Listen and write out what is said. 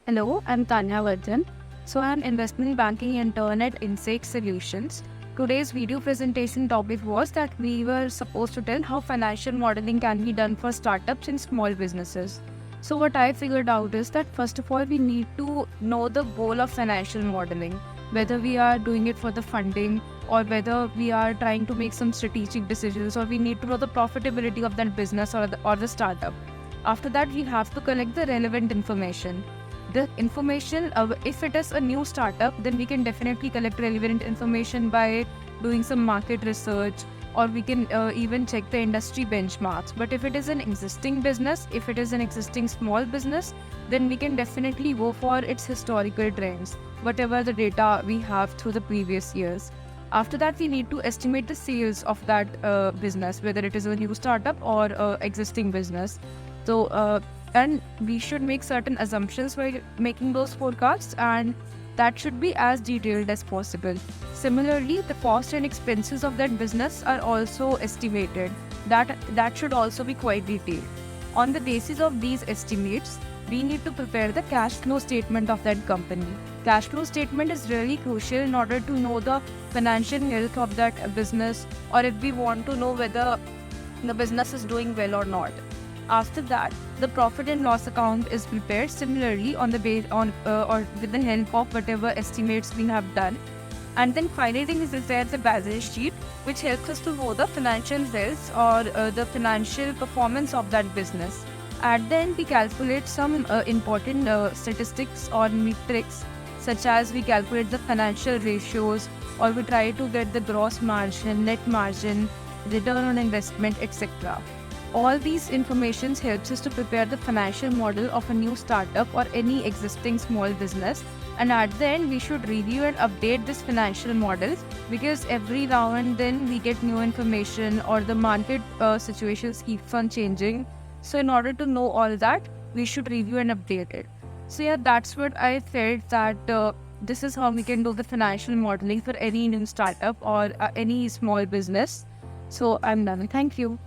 Hello, I'm Tanya Vardhan. I'm investment banking intern at Insight Solutions. Today's video presentation topic was that we were supposed to tell how financial modeling can be done for startups and small businesses. So what I figured out is that first of all, we need to know the goal of financial modeling, whether we are doing it for the funding or whether we are trying to make some strategic decisions, or we need to know the profitability of that business or the startup. After that, we have to collect the relevant information. The information, if it is a new startup, then we can definitely collect relevant information by doing some market research, or we can even check the industry benchmarks. But if it is an existing business, if it is an existing small business, then we can definitely go for its historical trends, whatever the data we have through the previous years. After that, we need to estimate the sales of that business, whether it is a new startup or existing business. And we should make certain assumptions while making those forecasts, and that should be as detailed as possible. Similarly, the cost and expenses of that business are also estimated. That should also be quite detailed. On the basis of these estimates, we need to prepare the cash flow statement of that company. Cash flow statement is really crucial in order to know the financial health of that business, or if we want to know whether the business is doing well or not. After that, the profit and loss account is prepared similarly on the base or with the help of whatever estimates we have done. And then finally, we prepare the balance sheet, which helps us to know the financial health or the financial performance of that business. At the end, we calculate some important statistics or metrics, such as we calculate the financial ratios, or we try to get the gross margin, net margin, return on investment, etc. All these informations helps us to prepare the financial model of a new startup or any existing small business. And at the end, we should review and update this financial model, because every now and then we get new information or the market situations keeps on changing. So in order to know all that, we should review and update it. So yeah, that's what I felt, that this is how we can do the financial modeling for any new startup or any small business. So I'm done. Thank you.